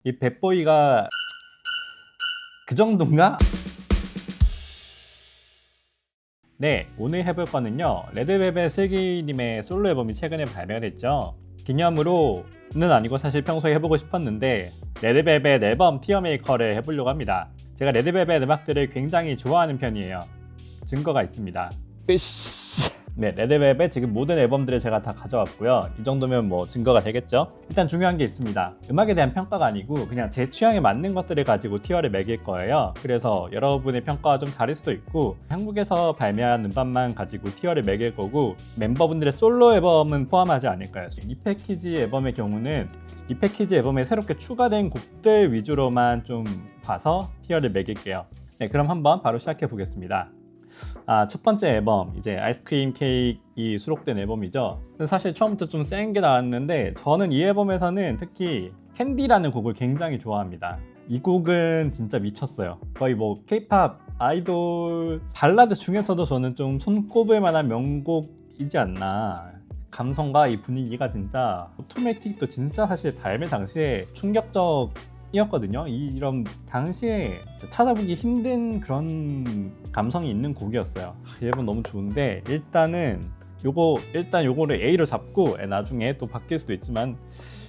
이 뱃보이가 그 정도인가? 네, 오늘 해볼 거는요, 레드벨벳 슬기님의 솔로 앨범이 최근에 발매됐죠. 기념으로는 아니고 사실 평소에 해보고 싶었는데 레드벨벳 앨범 티어메이커를 해보려고 합니다. 제가 레드벨벳 음악들을 굉장히 좋아하는 편이에요. 증거가 있습니다. 네, 레드벨벳 지금 모든 앨범들을 제가 다 가져왔고요. 이 정도면 뭐 증거가 되겠죠? 일단 중요한 게 있습니다. 음악에 대한 평가가 아니고 그냥 제 취향에 맞는 것들을 가지고 티어를 매길 거예요. 그래서 여러분의 평가가 좀 다를 수도 있고 한국에서 발매한 음반만 가지고 티어를 매길 거고 멤버분들의 솔로 앨범은 포함하지 않을 거예요. 이 패키지 앨범의 경우는 이 패키지 앨범에 새롭게 추가된 곡들 위주로만 좀 봐서 티어를 매길게요. 네, 그럼 한번 바로 시작해 보겠습니다. 첫 번째 앨범, 이제 아이스크림 케이크이 수록된 앨범이죠. 사실 처음부터 좀 센 게 나왔는데 저는 이 앨범에서는 특히 캔디라는 곡을 굉장히 좋아합니다. 이 곡은 진짜 미쳤어요. 거의 뭐 케이팝 아이돌 발라드 중에서도 저는 좀 손꼽을 만한 명곡이지 않나. 감성과 이 분위기가 진짜, 오토매틱도 진짜 사실 발매 당시에 충격적이었거든요. 이런 당시에 찾아보기 힘든 그런 감성이 있는 곡이었어요. 이 앨범 너무 좋은데 일단 요거를 A로 잡고, 나중에 또 바뀔 수도 있지만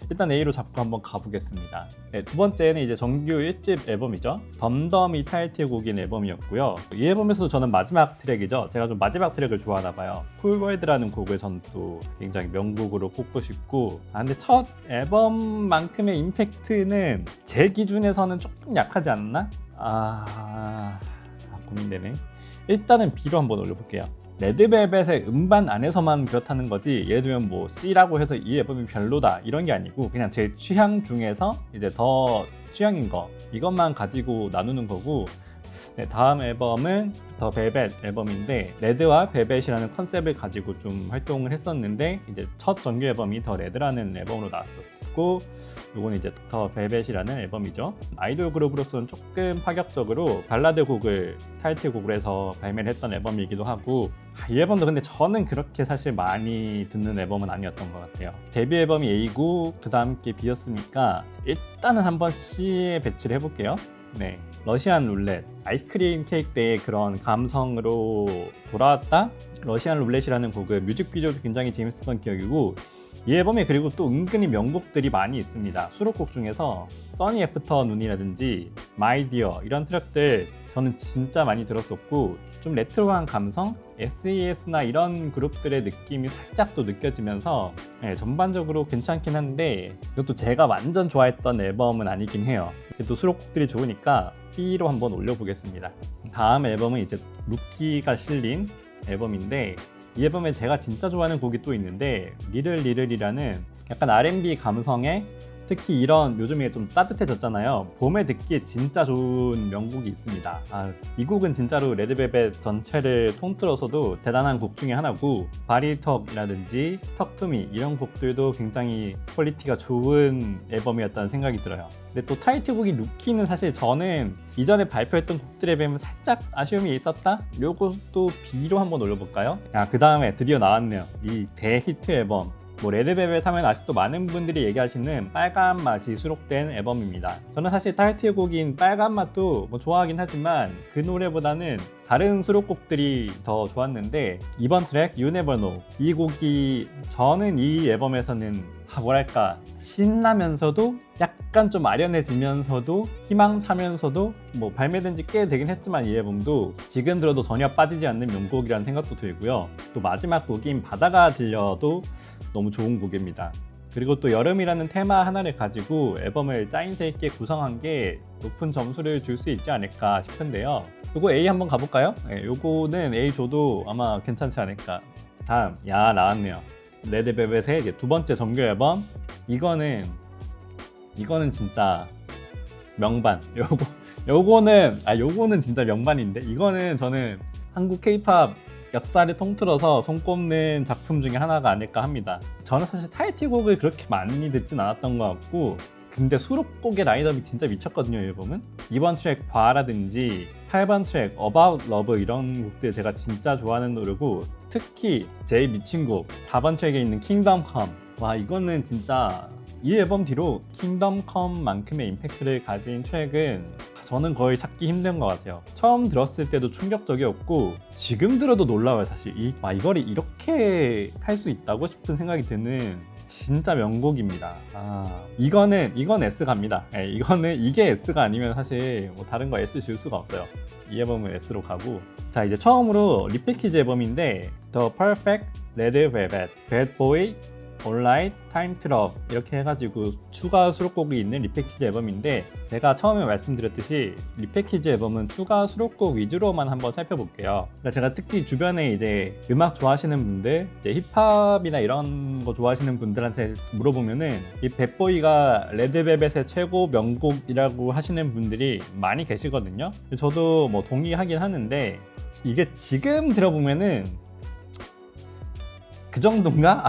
일단 A로 잡고 한번 가보겠습니다. 네, 두 번째는 이제 정규 1집 앨범이죠. 덤덤이 타이틀곡인 앨범이었고요. 이 앨범에서도 저는 마지막 트랙이죠. 제가 좀 마지막 트랙을 좋아하나 봐요. 쿨월드라는 곡을 저는 또 굉장히 명곡으로 꼽고 싶고, 근데 첫 앨범만큼의 임팩트는 제 기준에서는 조금 약하지 않나? 고민되네. 일단은 B로 한번 올려볼게요. 레드벨벳의 음반 안에서만 그렇다는 거지, 예를 들면 뭐 C라고 해서 이 앨범이 별로다 이런 게 아니고 그냥 제 취향 중에서 이제 더 취향인 거, 이것만 가지고 나누는 거고. 네, 다음 앨범은 더 벨벳 앨범인데 레드와 벨벳이라는 컨셉을 가지고 좀 활동을 했었는데 이제 첫 정규 앨범이 더 레드라는 앨범으로 나왔었고, 요거는 이제 더 벨벳이라는 앨범이죠. 아이돌 그룹으로서는 조금 파격적으로 발라드 곡을 타이틀곡으로 해서 발매를 했던 앨범이기도 하고, 이 앨범도 근데 저는 그렇게 사실 많이 듣는 앨범은 아니었던 것 같아요. 데뷔 앨범이 A고 그 다음 게 B였으니까 일단은 한번 C에 배치를 해볼게요. 네, 러시안 룰렛, 아이스크림 케이크 때의 그런 감성으로 돌아왔다. 러시안 룰렛이라는 곡은 뮤직비디오도 굉장히 재밌었던 기억이고, 이 앨범에 그리고 또 은근히 명곡들이 많이 있습니다. 수록곡 중에서 써니 애프터 눈이라든지 마이 디어 이런 트랙들 저는 진짜 많이 들었었고, 좀 레트로한 감성, SES나 이런 그룹들의 느낌이 살짝 또 느껴지면서 전반적으로 괜찮긴 한데 이것도 제가 완전 좋아했던 앨범은 아니긴 해요. 또 수록곡들이 좋으니까 B로 한번 올려보겠습니다. 다음 앨범은 이제 루키가 실린 앨범인데, 이 앨범에 제가 진짜 좋아하는 곡이 또 있는데 리들이라는 약간 R&B 감성의, 특히 이런 요즘에 좀 따뜻해졌잖아요. 봄에 듣기에 진짜 좋은 명곡이 있습니다. 이 곡은 진짜로 레드벨벳 전체를 통틀어서도 대단한 곡 중에 하나고, 바리턱이라든지 턱투미 이런 곡들도 굉장히 퀄리티가 좋은 앨범이었다는 생각이 들어요. 근데 또 타이틀곡이 루키는 사실 저는 이전에 발표했던 곡들에 비하면 살짝 아쉬움이 있었다? 요것도 B로 한번 올려볼까요? 그 다음에 드디어 나왔네요. 이 대히트 앨범. 레드벨벳 하면 아직도 많은 분들이 얘기하시는 빨간 맛이 수록된 앨범입니다. 저는 사실 타이틀곡인 빨간 맛도 좋아하긴 하지만 그 노래보다는 다른 수록곡들이 더 좋았는데, 이번 트랙 You Never Know, 이 곡이 저는 이 앨범에서는 뭐랄까 신나면서도 약간 좀 아련해지면서도 희망차면서도, 발매된 지 꽤 되긴 했지만 이 앨범도 지금 들어도 전혀 빠지지 않는 명곡이라는 생각도 들고요. 또 마지막 곡인 바다가 들려도 너무 좋은 곡입니다. 그리고 또 여름이라는 테마 하나를 가지고 앨범을 짜임새 있게 구성한 게 높은 점수를 줄 수 있지 않을까 싶은데요. 요거 A 한번 가볼까요? 요거는 A 줘도 아마 괜찮지 않을까. 다음, 나왔네요. 레드벨벳의 이제 두 번째 정규 앨범. 이거는 진짜 명반. 요거는 진짜 명반인데, 이거는 저는 한국 K-팝 역사를 통틀어서 손꼽는 작품 중에 하나가 아닐까 합니다. 저는 사실 타이틀곡을 그렇게 많이 듣진 않았던 것 같고, 근데 수록곡의 라인업이 진짜 미쳤거든요, 이 앨범은. 이번 트랙 과라든지 8번 트랙 About Love 이런 곡들 제가 진짜 좋아하는 노래고, 특히 제일 미친 곡 4번 트랙에 있는 Kingdom Come. 이거는 진짜 이 앨범 뒤로 킹덤 컴만큼의 임팩트를 가진 트랙은 저는 거의 찾기 힘든 것 같아요. 처음 들었을 때도 충격적이었고 지금 들어도 놀라워요. 사실 이걸 이렇게 할 수 있다고 싶은 생각이 드는 진짜 명곡입니다. 이건 S 갑니다. 네, 이게 S가 아니면 사실 뭐 다른 거 S 줄 수가 없어요. 이 앨범은 S로 가고, 자 이제 처음으로 리패키지 앨범인데 The Perfect Red Velvet, Bad Boy, Alright, Time to Love 이렇게 해가지고 추가 수록곡이 있는 리패키지 앨범인데, 제가 처음에 말씀드렸듯이 리패키지 앨범은 추가 수록곡 위주로만 한번 살펴볼게요. 그러니까 제가 특히 주변에 이제 음악 좋아하시는 분들, 이제 힙합이나 이런 거 좋아하시는 분들한테 물어보면은 이 배보이가 레드벨벳의 최고 명곡이라고 하시는 분들이 많이 계시거든요. 저도 뭐 동의하긴 하는데 이게 지금 들어보면은 그 정도인가?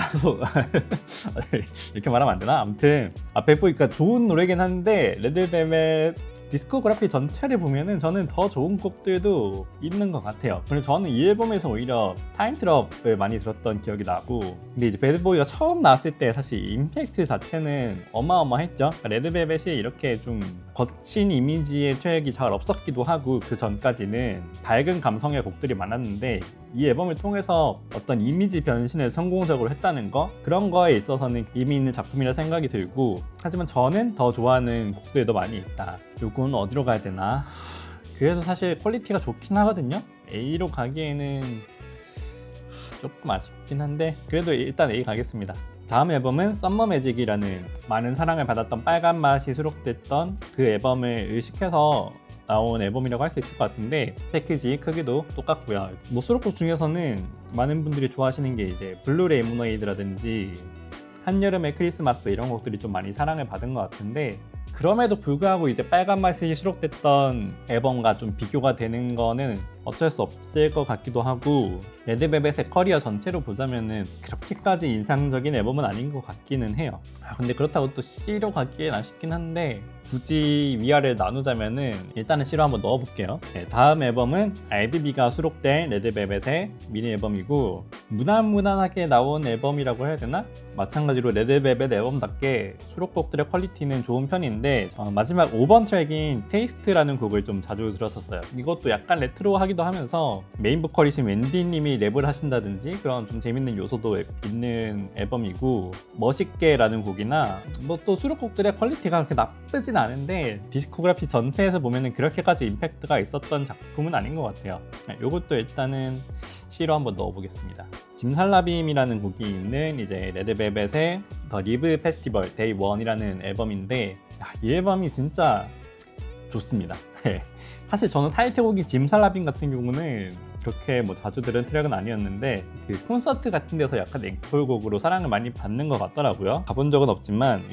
이렇게 말하면 안 되나? 아무튼 앞에 보니까 좋은 노래긴 한데 레드벨벳 디스코그래피 전체를 보면은 저는 더 좋은 곡들도 있는 것 같아요. 그래서 저는 이 앨범에서 오히려 타임 트럽을 많이 들었던 기억이 나고, 근데 이제 배드보이가 처음 나왔을 때 사실 임팩트 자체는 어마어마했죠. 레드벨벳이 이렇게 좀 거친 이미지의 트랙이 잘 없었기도 하고, 그 전까지는 밝은 감성의 곡들이 많았는데 이 앨범을 통해서 어떤 이미지 변신을 성공적으로 했다는 거, 그런 거에 있어서는 의미 있는 작품이라 생각이 들고, 하지만 저는 더 좋아하는 곡들도 많이 있다. 요건 어디로 가야 되나? 그래서 사실 퀄리티가 좋긴 하거든요. A로 가기에는 조금 아쉽긴 한데 그래도 일단 A 가겠습니다. 다음 앨범은 썸머 매직이라는 많은 사랑을 받았던 빨간 맛이 수록됐던 그 앨범을 의식해서 나온 앨범이라고 할 수 있을 것 같은데, 패키지 크기도 똑같고요. 뭐 수록곡 중에서는 많은 분들이 좋아하시는 게 이제 블루 레모네이드라든지 한여름의 크리스마스 이런 곡들이 좀 많이 사랑을 받은 것 같은데, 그럼에도 불구하고 이제 빨간 맛이 수록됐던 앨범과 좀 비교가 되는 거는 어쩔 수 없을 것 같기도 하고, 레드벨벳의 커리어 전체로 보자면은 그렇게까지 인상적인 앨범은 아닌 것 같기는 해요. 근데 그렇다고 또 C로 가기엔 아쉽긴 한데, 굳이 위아래를 나누자면은 일단은 C로 한번 넣어볼게요. 네, 다음 앨범은 RBB가 수록된 레드벨벳의 미니 앨범이고, 무난무난하게 나온 앨범이라고 해야 되나? 마찬가지로 레드벨벳 앨범답게 수록곡들의 퀄리티는 좋은 편인데, 마지막 5번 트랙인 테이스트라는 곡을 좀 자주 들었었어요. 이것도 약간 레트로하기도 하면서 메인 보컬이신 웬디님이 랩을 하신다든지 그런 좀 재밌는 요소도 있는 앨범이고, 멋있게라는 곡이나 뭐 또 수록곡들의 퀄리티가 그렇게 나쁘진 않은데 디스코그래피 전체에서 보면은 그렇게까지 임팩트가 있었던 작품은 아닌 것 같아요. 이것도 일단은 C로 한번 넣어보겠습니다. 짐살라빔이라는 곡이 있는 이제 레드벨벳의 더 리브 페스티벌 데이 1이라는 앨범인데, 이 앨범이 진짜 좋습니다. 사실 저는 타이틀곡이 짐살라빔 같은 경우는 그렇게 뭐 자주 들은 트랙은 아니었는데, 그 콘서트 같은 데서 약간 앵콜곡으로 사랑을 많이 받는 것 같더라고요. 가본 적은 없지만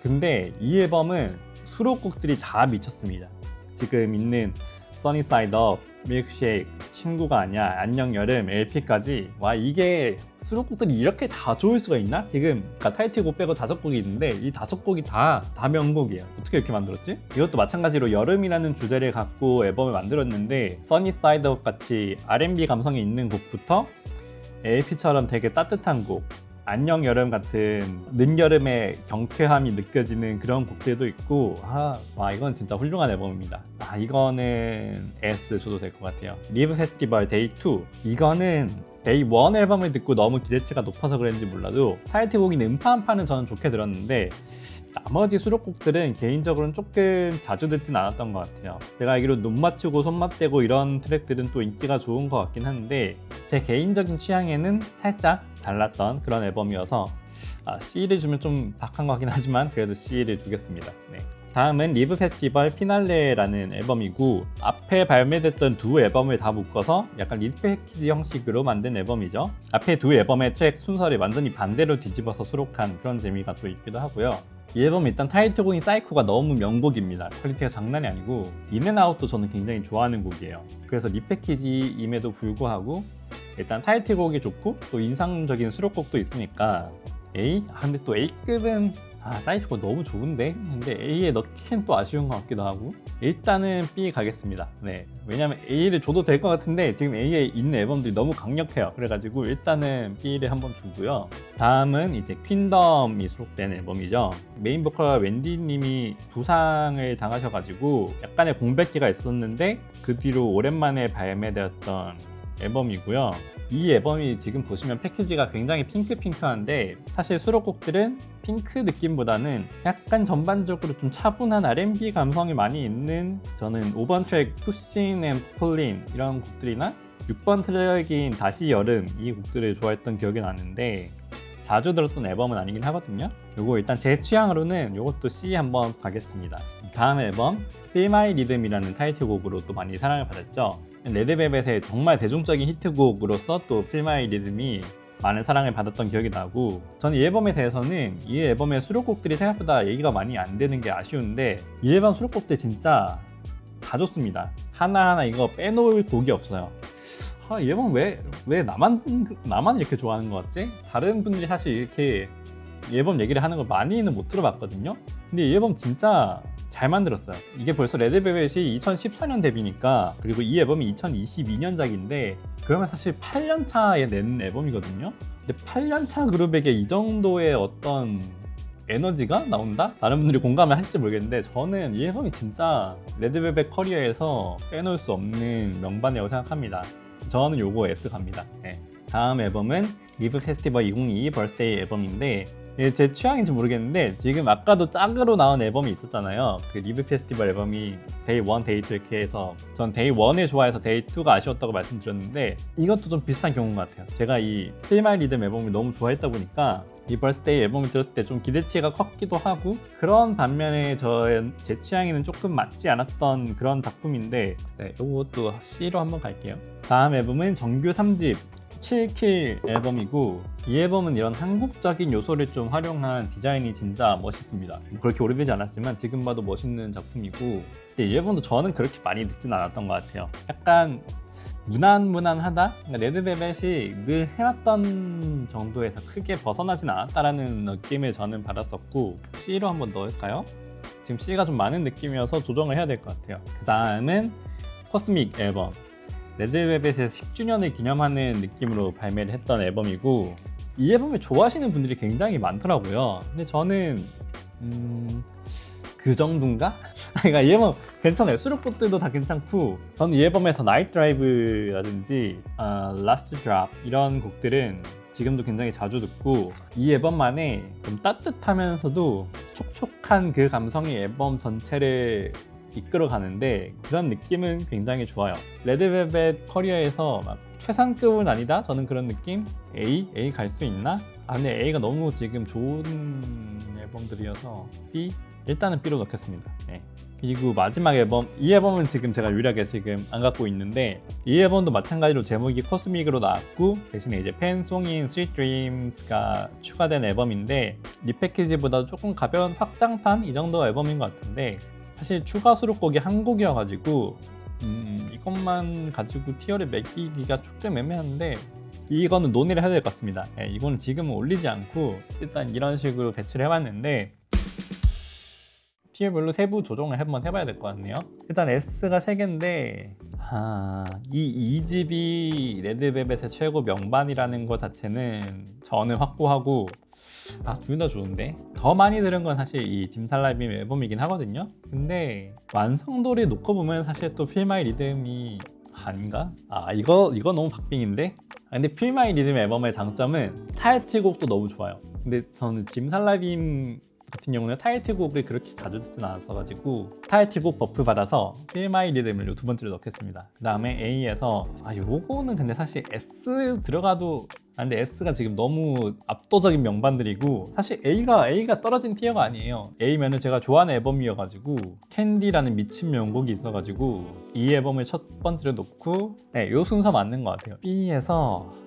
근데 이 앨범은 수록곡들이 다 미쳤습니다. 지금 있는 써니사이드 업, 밀크쉐이크, 친구가 아니야, 안녕 여름, LP까지, 와 이게 수록곡들이 이렇게 다 좋을 수가 있나? 지금 타이틀곡 빼고 5곡이 있는데 이 5곡이 다 명곡이에요. 어떻게 이렇게 만들었지? 이것도 마찬가지로 여름이라는 주제를 갖고 앨범을 만들었는데, 써니사이드 업 같이 R&B 감성이 있는 곡부터 LP처럼 되게 따뜻한 곡, 안녕 여름 같은 늦여름의 경쾌함이 느껴지는 그런 곡들도 있고, 와 이건 진짜 훌륭한 앨범입니다. 이거는 S 줘도 될 것 같아요. 리브 페스티벌 데이 2, 이거는 데이 1 앨범을 듣고 너무 기대치가 높아서 그랬는지 몰라도 타이틀곡인 음파음파는 저는 좋게 들었는데, 나머지 수록곡들은 개인적으로는 조금 자주 듣진 않았던 것 같아요. 제가 알기로 눈 맞추고 손 맞대고 이런 트랙들은 또 인기가 좋은 것 같긴 한데, 제 개인적인 취향에는 살짝 달랐던 그런 앨범이어서 C를 주면 좀 박한 것 같긴 하지만 그래도 C를 주겠습니다. 네. 다음은 리브 페스티벌 피날레라는 앨범이고, 앞에 발매됐던 두 앨범을 다 묶어서 약간 리패키지 형식으로 만든 앨범이죠. 앞에 두 앨범의 트랙 순서를 완전히 반대로 뒤집어서 수록한 그런 재미가 또 있기도 하고요. 이 앨범 일단 타이틀곡인 사이코가 너무 명곡입니다. 퀄리티가 장난이 아니고, 인앤아웃도 저는 굉장히 좋아하는 곡이에요. 그래서 리패키지임에도 불구하고 일단 타이틀곡이 좋고 또 인상적인 수록곡도 있으니까 A? 근데 또 A급은 사이즈가 너무 좋은데? 근데 A에 넣기엔 또 아쉬운 것 같기도 하고. 일단은 B 가겠습니다. 네. 왜냐면 A를 줘도 될 것 같은데 지금 A에 있는 앨범들이 너무 강력해요. 그래가지고 일단은 B를 한번 주고요. 다음은 이제 퀸덤이 수록된 앨범이죠. 메인 보컬 웬디님이 부상을 당하셔가지고 약간의 공백기가 있었는데 그 뒤로 오랜만에 발매되었던 앨범이고요. 이 앨범이 지금 보시면 패키지가 굉장히 핑크핑크한데 사실 수록곡들은 핑크 느낌보다는 약간 전반적으로 좀 차분한 R&B 감성이 많이 있는, 저는 5번 트랙 Pushing and Pulling 이런 곡들이나 6번 트랙인 다시 여름 이 곡들을 좋아했던 기억이 나는데 자주 들었던 앨범은 아니긴 하거든요. 요거 일단 제 취향으로는 요것도 C 한번 가겠습니다. 다음 앨범 Feel My Rhythm이라는 타이틀곡으로 또 많이 사랑을 받았죠. 레드벨벳의 정말 대중적인 히트곡으로서 또 Feel My Rhythm이 많은 사랑을 받았던 기억이 나고, 저는 이 앨범에 대해서는 이 앨범의 수록곡들이 생각보다 얘기가 많이 안 되는 게 아쉬운데 이 앨범 수록곡들 진짜 다 좋습니다. 하나하나 이거 빼놓을 곡이 없어요. 이 앨범 왜 나만 이렇게 좋아하는 것 같지? 다른 분들이 사실 이렇게 이 앨범 얘기를 하는 걸 많이는 못 들어봤거든요. 근데 이 앨범 진짜 잘 만들었어요. 이게 벌써 레드벨벳이 2014년 데뷔니까, 그리고 이 앨범이 2022년작인데 그러면 사실 8년 차에 낸 앨범이거든요. 근데 8년 차 그룹에게 이 정도의 어떤 에너지가 나온다? 다른 분들이 공감을 하실지 모르겠는데 저는 이 앨범이 진짜 레드벨벳 커리어에서 빼놓을 수 없는 명반이라고 생각합니다. 저는 요거 S 갑니다. 네. 다음 앨범은 리브 페스티벌 2022 벌스데이 앨범인데 제 취향인지 모르겠는데 지금 아까도 짝으로 나온 앨범이 있었잖아요. 그 리브 페스티벌 앨범이 데이 1, 데이 2 이렇게 해서 전 데이 1을 좋아해서 데이 2가 아쉬웠다고 말씀드렸는데 이것도 좀 비슷한 경우인 것 같아요. 제가 이 Feel My Rhythm 앨범을 너무 좋아했다 보니까 이 벌스데이 앨범을 들었을 때 좀 기대치가 컸기도 하고, 그런 반면에 제 취향에는 조금 맞지 않았던 그런 작품인데 네, 이것도 C로 한번 갈게요. 다음 앨범은 정규 3집 7킬 앨범이고, 이 앨범은 이런 한국적인 요소를 좀 활용한 디자인이 진짜 멋있습니다. 그렇게 오래되지 않았지만 지금 봐도 멋있는 작품이고, 근데 이 앨범도 저는 그렇게 많이 듣진 않았던 것 같아요. 약간 무난무난하다? 그러니까 레드벨벳이 늘 해왔던 정도에서 크게 벗어나진 않았다라는 느낌을 저는 받았었고, C로 한번 넣을까요? 지금 C가 좀 많은 느낌이어서 조정을 해야 될 것 같아요. 그 다음은 코스믹 앨범. 레드벨벳의 10주년을 기념하는 느낌으로 발매를 했던 앨범이고, 이 앨범을 좋아하시는 분들이 굉장히 많더라고요. 근데 저는 그 정도인가? 그러니까 이 앨범 괜찮아요. 수록곡들도 다 괜찮고, 저는 이 앨범에서 나이트 드라이브라든지 라스트 드랍 이런 곡들은 지금도 굉장히 자주 듣고, 이 앨범만의 좀 따뜻하면서도 촉촉한 그 감성이 앨범 전체를 이끌어가는데 그런 느낌은 굉장히 좋아요. 레드벨벳 커리어에서 막 최상급은 아니다? 저는 그런 느낌? A 갈 수 있나? 근데 A가 너무 지금 좋은 앨범들이어서 B? 일단은 B로 넣겠습니다. 네. 그리고 마지막 앨범, 이 앨범은 지금 제가 유일하게 지금 안 갖고 있는데 이 앨범도 마찬가지로 제목이 코스믹으로 나왔고 대신에 이제 팬송인 Sweet Dreams가 추가된 앨범인데 이 패키지보다 조금 가벼운 확장판 이 정도 앨범인 것 같은데, 사실 추가 수록곡이 한 곡이어가지고 이것만 가지고 티어를 매기기가 조금 애매한데 이거는 논의를 해야 될 것 같습니다. 네, 이거는 지금은 올리지 않고 일단 이런 식으로 배치를 해봤는데 티어별로 세부 조정을 한번 해봐야 될 것 같네요. 일단 S가 3개인데 이 2집이 레드벨벳의 최고 명반이라는 것 자체는 저는 확고하고, 둘 다 좋은데 더 많이 들은 건 사실 이 짐살라빔 앨범이긴 하거든요. 근데 완성도를 놓고 보면 사실 또 Feel My Rhythm이 아닌가? 이거 너무 박빙인데? 근데 Feel My Rhythm 앨범의 장점은 타이틀곡도 너무 좋아요. 근데 저는 짐살라빔 같은 경우는 타이틀곡을 그렇게 자주 듣진 않았어가지고 타이틀곡 버프 받아서 Feel My Rhythm을 두 번째로 넣겠습니다. 그 다음에 A에서 요거는 근데 사실 S 들어가도, 근데 S가 지금 너무 압도적인 명반들이고, 사실 A가 떨어진 티어가 아니에요. A면은 제가 좋아하는 앨범이어가지고 캔디라는 미친 명곡이 있어가지고 이 앨범을 첫 번째로 놓고, 네, 요 순서 맞는 것 같아요.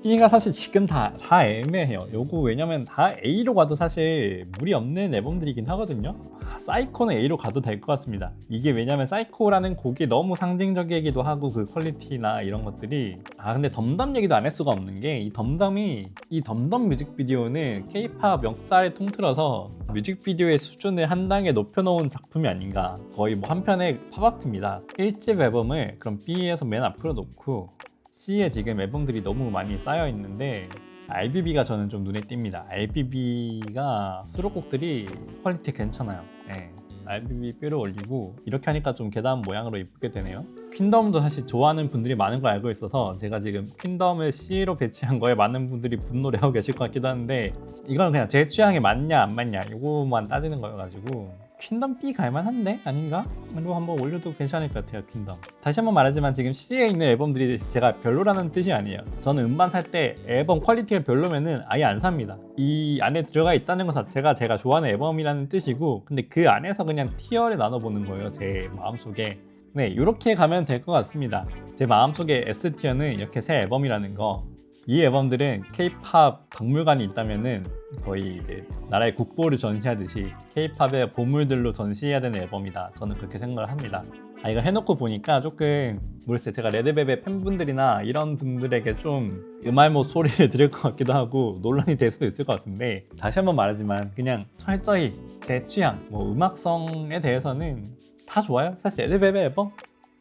B가 사실 지금 다 애매해요. 요거 왜냐면 다 A로 가도 사실 무리 없는 앨범들이긴 하거든요. 사이코는 A로 가도 될 것 같습니다. 이게 왜냐면 사이코라는 곡이 너무 상징적이기도 하고 그 퀄리티나 이런 것들이. 근데 덤덤 얘기도 안 할 수가 없는 게, 이 덤덤이 퀸덤이 이 덤덤 뮤직비디오는 K-팝 역사를 통틀어서 뮤직비디오의 수준을 한 단계 높여놓은 작품이 아닌가. 거의 뭐 한편의 팝아트입니다. 1집 앨범을 그럼 B에서 맨 앞으로 놓고 C에 지금 앨범들이 너무 많이 쌓여 있는데 RBB가 저는 좀 눈에 띕니다. RBB가 수록곡들이 퀄리티 괜찮아요. 네. RBB 뼈를 올리고 이렇게 하니까 좀 계단 모양으로 이쁘게 되네요. 퀸덤도 사실 좋아하는 분들이 많은 걸 알고 있어서 제가 지금 퀸덤을 C로 배치한 거에 많은 분들이 분노를 하고 계실 것 같기도 한데 이건 그냥 제 취향에 맞냐 안 맞냐 이거만 따지는 거여가지고 퀸덤 B 갈만한데? 아닌가? 이거 한번 올려도 괜찮을 것 같아요. 퀸덤. 다시 한번 말하지만 지금 C에 있는 앨범들이 제가 별로라는 뜻이 아니에요. 저는 음반 살 때 앨범 퀄리티가 별로면은 아예 안 삽니다. 이 안에 들어가 있다는 것 자체가 제가 좋아하는 앨범이라는 뜻이고 근데 그 안에서 그냥 티어를 나눠보는 거예요. 제 마음속에. 네, 이렇게 가면 될 것 같습니다. 제 마음속에 S티어는 이렇게 새 앨범이라는 거. 이 앨범들은 K-팝 박물관이 있다면은 거의 이제 나라의 국보를 전시하듯이 K-팝의 보물들로 전시해야 되는 앨범이다. 저는 그렇게 생각을 합니다. 이거 해놓고 보니까 조금 모르겠어요. 제가 레드벨벳 팬분들이나 이런 분들에게 좀 음알못 소리를 들을 것 같기도 하고 논란이 될 수도 있을 것 같은데 다시 한번 말하지만 그냥 철저히 제 취향, 뭐 음악성에 대해서는 다 좋아요. 사실 레드벨벳 앨범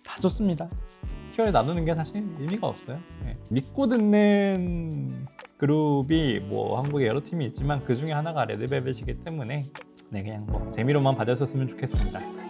다 좋습니다. 티어를 나누는 게 사실 의미가 없어요. 네. 믿고 듣는 그룹이 뭐 한국에 여러 팀이 있지만 그 중에 하나가 레드벨벳이기 때문에 네, 그냥 뭐 재미로만 봐주셨으면 좋겠습니다.